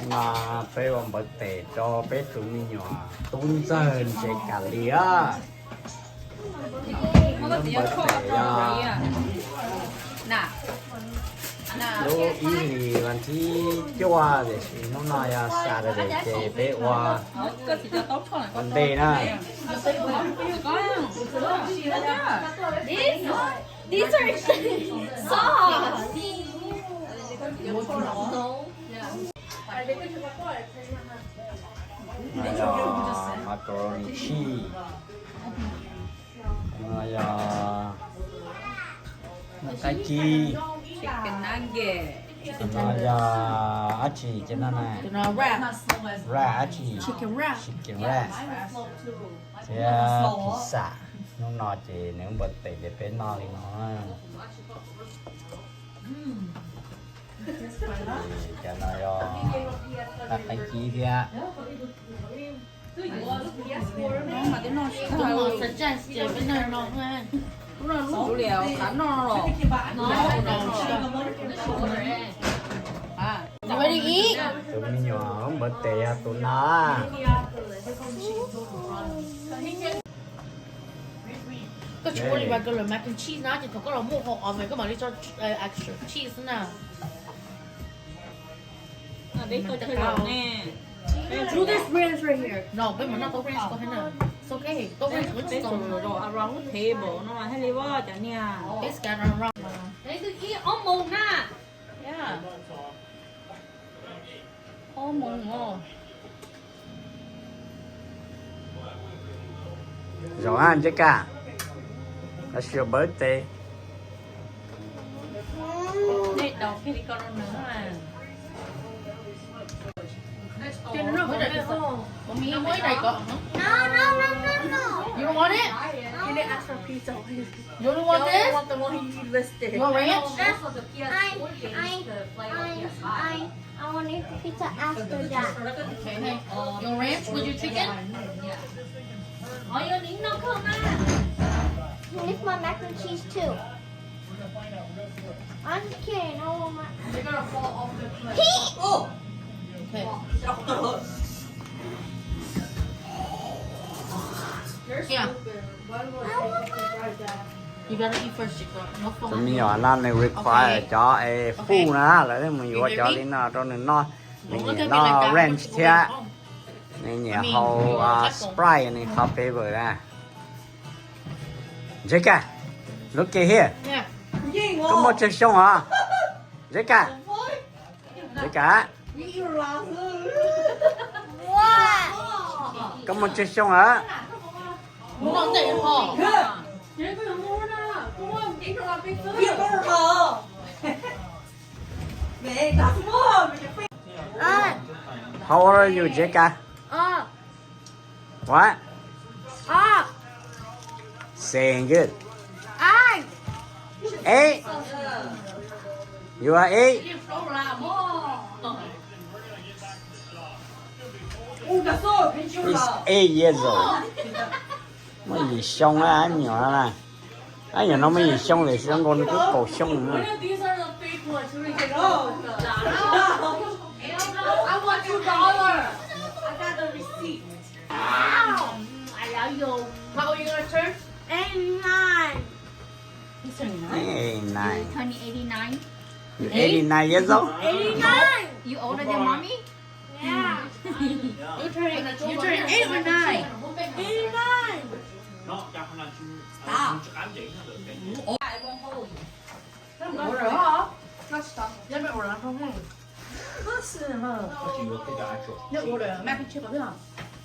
mà bé bọn bật tệ cho bé tụi mình nhỏ tốn dần chế cả lía nó bật tệ lúc ý thìวันที่จั่วเดี๋ยวสิน้องนายสาดเดี๋ยวเจ๊เป๊ะว่าวันเดย์นะ These are soft. Macaroni cheese cái chi chicken nugget achi trên này này ra achi chicken wrap thì pizza nó nọ chỉ nếu bật tẩy để bên nọ thì nó cái này là cái chi thì số liệu khá no rồi Ready to eat? tụi mình nhỏ bật tẩy tụi nó Cái chỗ này regular mac and cheese nó chỉ có cái là mua hộp ở mấy cái mà đi cho extra cheese nè. biết tôi chơi lẩu nè Do this ranch right here. No, bên mà nó có ranch có thế nào? It's okay. Có ranch có biết some. rồi around the table nó là hay liver chả nha It's got around. Đấy tự eat almond na. Yeah. Almond ngon. rồi ăn chứ cả that's your birthday đây đầu khi đi con nữa mà Trên nó mới đầy có. Mommy mới đầy có. No. You don't want it? You didn't ask for pizza. You don't want this? want the one you listed. You want ranch? I wanted pizza after that. Okay, hey. Your ranch with your chicken? Oh, you need no come on. It's my mac and cheese too. I'm kidding. I want my. They're gonna fall off the cliff. Oh. Okay. Yeah. You gotta eat first, chicken. No phone. tụi mình nhỏ làm này require cho phu nó là đấy mình gọi cho đến nó cho nên nó mình nó ranch thế nên nhà hầu Sprite này coffee vừa ra Jessica look at here Yeah. có một chiếc sông hả Jessica What? có một chiếc sông hả Muốn ăn gì hả? how old are you Jessica what saying good 8 you are 8 He's 8 years old. Mấy gì xong á, anh nhỏ này. Anh nhỏ nó mấy gì xong thì xong con cứ cổ xong nữa. I want $2. I got the receipt. Wow. I love you. How are you gonna turn? 89. 89. Turning 89. You 89 years old? 89. You older than mommy? Yeah. You turn 8 or 9? 89. Order hả? Let me order không hay. Let me order. Mac and cheese có được không?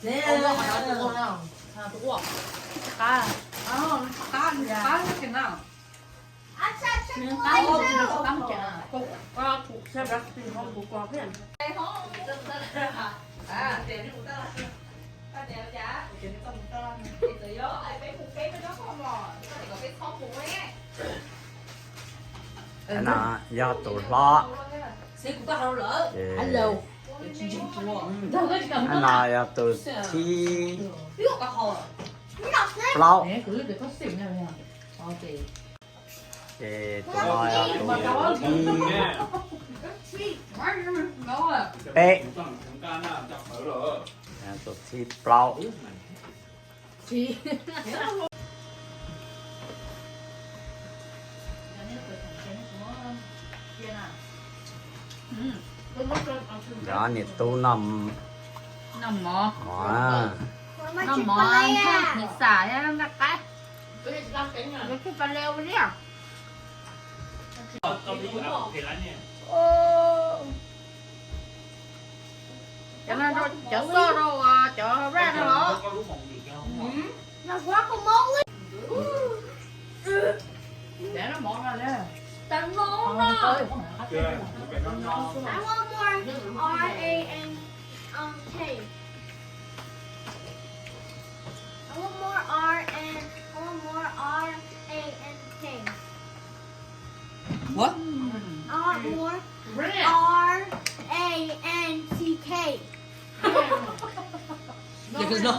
Đúng không? Đúng không? cá chicken nào Anh à, do tụi lo. Hello. Anh à, do tụi thi. Lo. Nè, cứ để có xỉu nào nè. Ok. tụi nói tụi thi ê tụi thi plau Chị. đó nè tu nằm nằm mò à nằm mò ăn thôi thì xả ra nó ngắt cái Cái làm cái nhà. cái phần leo đi à cho nên rồi chở xô đâu chở ra đâu Là guacamole. để nó mỏ ra đấy Tao ngon đó. I want more R-A-N-K. I want more R-A-N-K. what More Bread. R-A-N-C-K. because nó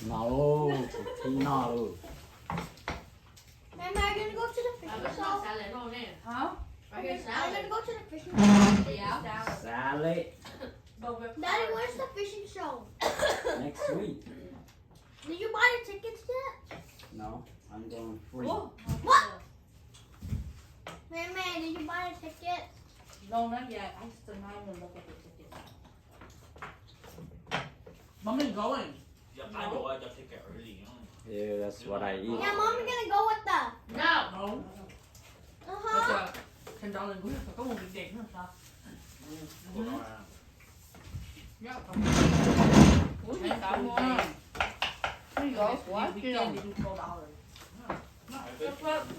nấu thi no luôn Am I gonna go to the fishing show? hả I'm gonna go to the fishing show. xa lệ Daddy, where's the fishing show? next week Did you buy the tickets yet? no I'm going free What? Man, did you buy a ticket? đâu nó dài anh từ nay mình đâu có được Mom is going. Yeah, I know I got ticket early. yeah that's what I eat Yeah, Mom's gonna go with the. No. Không. Uh-huh. Bây thành đo lên cũng phải có một việc đẹp nữa sao? Ủa gì tạo mua? Cái gỗ quá chưa?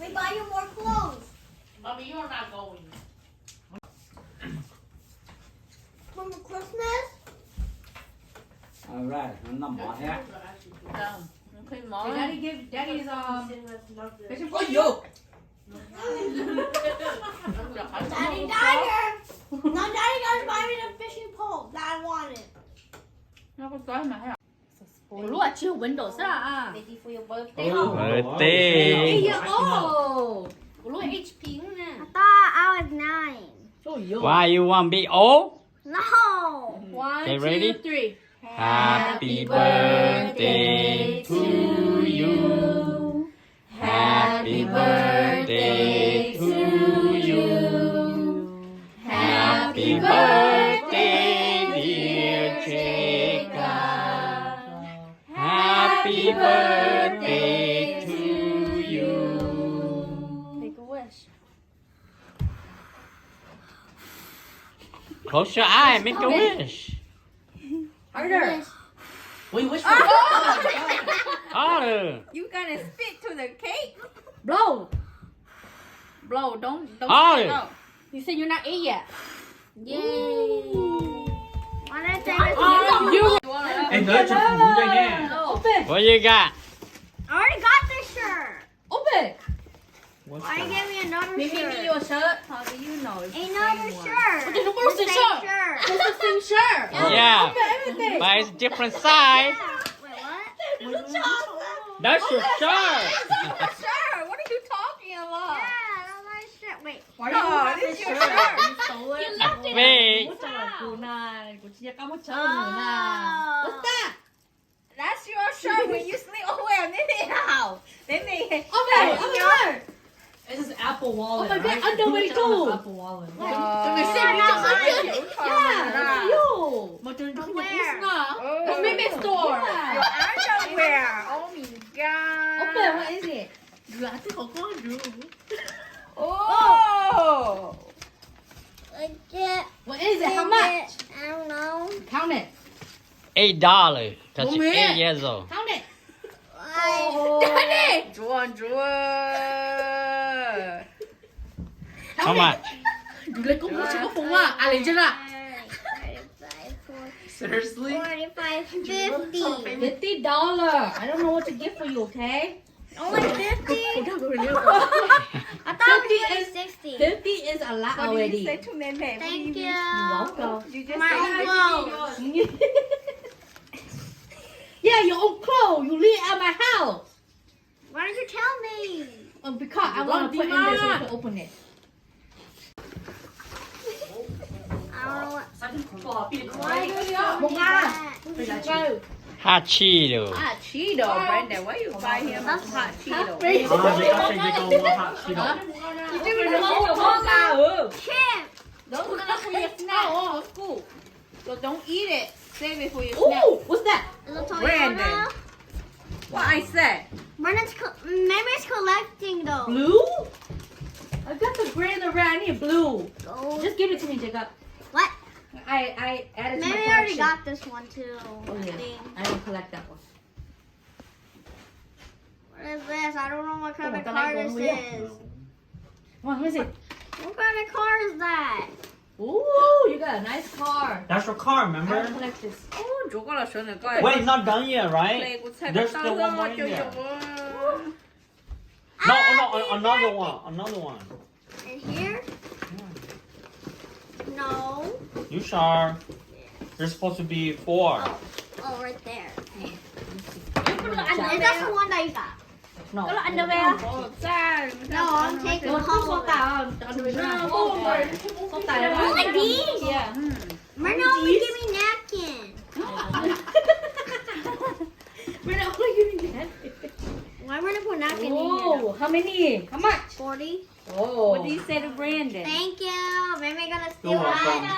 We buy you more clothes. Mommy, you're not going. For Christmas? alright nó nằm mỏ hết Khi mỏ. Daddy give Daddy's fishing for you. Daddy Dagger! No, Daddy gotta buy me the fishing pole that I wanted. Nó có gói mà thấy không? Ủa chiều windows á. Ready for your birthday? birthday Ủa HP nè. I thought I was 9. why you want be old No! 1, Okay, ready? 2, 3. happy birthday to you happy birthday to you happy birthday dear Jacob happy birthday to you Make a wish. close your eye make a wish Harder. We wish for harder You gonna spit to the cake? Blow. Blow. Don't Harder. spit out. You said you're not ate yet. Yay! Wanna take a You. Em tới chụp phụ đây nè. Open. what you got I already got this shirt. Open. Why you give me another Maybe shirt? your shirt. How do you know? It's the Another same one? shirt. Okay, no more The the same shirt. shirt. It's the same shirt. Yeah. Open everything. but it's different size Wait, what? that's your shirt Shirt. What are you talking about? Yeah, that's my shirt. Wait. Why do you have this this shirt? shirt? big What's Oh. that? That's your shirt when you sleep over and then they out. Then they Okay, This is Apple Wallet. Oh my God, right? underwear Put it on too. the Apple Wallet. Mày xem video hướng dẫn. Yeah, that's you. Mà trường không Where? nhận boost nào. That's Meme Store. Your underwear. Oh my god. Open, what is it? Là cái của con được. Oh. Legit. What is it? How much? I don't know. Count it. $8 because you're Bố mẹ. 8 years old. Count it. Daddy! Chúa. How much? Dù lấy cũng chỉ có phùng à. À lấy chưa nào? 35, 40, Seriously? 45, 50. $50. I don't know what to get for you, okay? Only 50? Cũng đâu rồi liệu. I thought it 50 was is 60. 50 is a lot What do you already. say to Nene? What do Thank you you. You're welcome. You just My say own clothes. Yeah, your own clothes. You live at my house. Why did you tell me? Because I want to put in there so you can open it. I don't know what. Why do you Bông do Lan. that? hot Cheeto Hot Cheeto, Brandon. Why you buy him a hot Cheeto? 아, 내가 싫어. Chip. Don't put it for your snack. Oh, cool. So don't eat it. Save it for your snack. Ooh, what's that? Is it Brandon. Toyota? What I said? Maybe it's collecting though. Blue? I got the gray and the red. I need blue. Gold. Just give it to me, Jacob. What? I added to my Maybe I already collection. got this one too. Oh, I yeah. think. I don't collect that one. What is this? I don't know what kind of Oh, car like this one, yeah. is. What is it? What kind of car is that? Ooh, you got a nice car. That's your car, I remember? don't collect this. Oh, 저거라 저는 거. Wait, not done yet, right? 레고 There's still one more in there. No, another one. In here? No. You sure? There's supposed to be 4. Oh, right there. 네. Is that the one that you got? No. Có là underwear? 짠. No, I'm taking Nó không all so of it. tải so tải Only these? Yeah. Marina only give me napkin. We're not only giving that. Why Marina put napkin in here? Oh, how many? How much? 40. Oh. What do you say to Brandon? Thank you. Maybe gonna steal You're welcome. mine.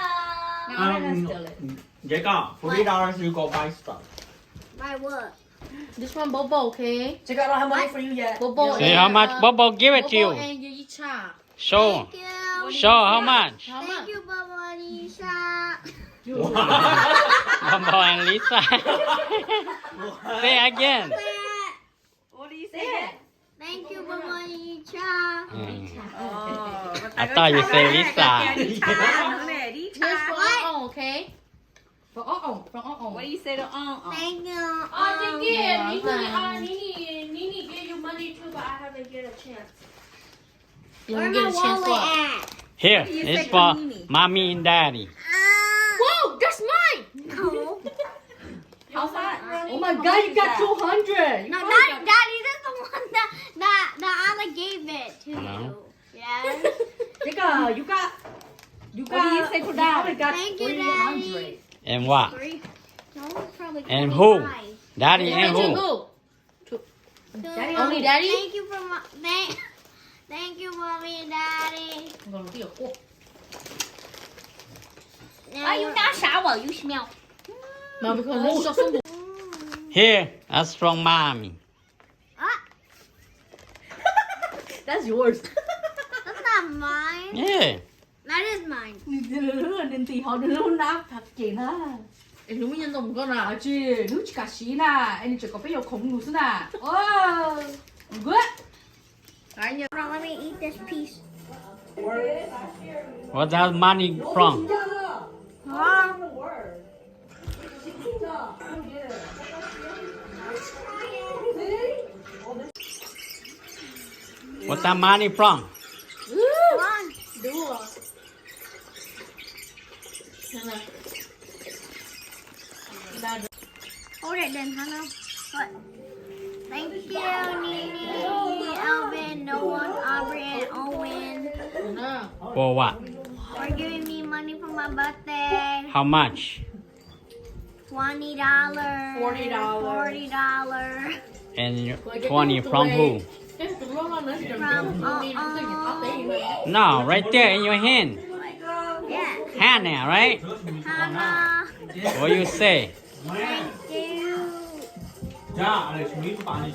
No, I'm not steal it. Jacob, $40 you go buy stuff. My what? This one Bobo, okay? Jacob, I don't have money for you yet. Bobo. see how much Bobo give it to Bobo you and Yicha. show Thank you. show how much How Thank much? you, Baba and Isha. Bobo and Lisa say again What do you say? Thank you, Baba and Isha. Oh, I thought you say Lisa. Just for all, okay? From uh-oh. What do you say to Thank you. Nini gave you money too, but I haven't get a chance. You Where don't get my a chance wallet what? at? here You it's say for Kamini. mommy and daddy Whoa, that's mine! No. How's that? Oh my god, you got 200. No, Daddy, this is the one that Anna gave it to Hello? you. Yes. Jacob, you got. What do you say to that? only got Thank you, 300. Daddy. and what 3. No, probably And who? 25. daddy and Where'd you who go? Daddy, Only daddy? Thank you for thank you, mommy and daddy. I'm gonna be a whore. Why you not shower? You smell. No, because no just some here that's from mommy Ah, That's yours. that's not mine. yeah That is mine. Nên thì họ đừng luôn nắp thật kỹ na. 이놈이 놈 거나. 알지? 누치 가시 나. 애니 저거 빼요 공누스 나. 어. Good. Hold on, let me eat this piece. what's that money from Huh? what's that money from Come on. Hold it then, Hannah. What? Thank you, Nini, Alvin, Noah, Aubrey, and Owen for what for giving me money for my birthday. how much $20. $40. $40. and 20 from who no right there in your hand Yeah. Hannah right Hannah. what you say Thank you. 자, 알렉스, 미국 안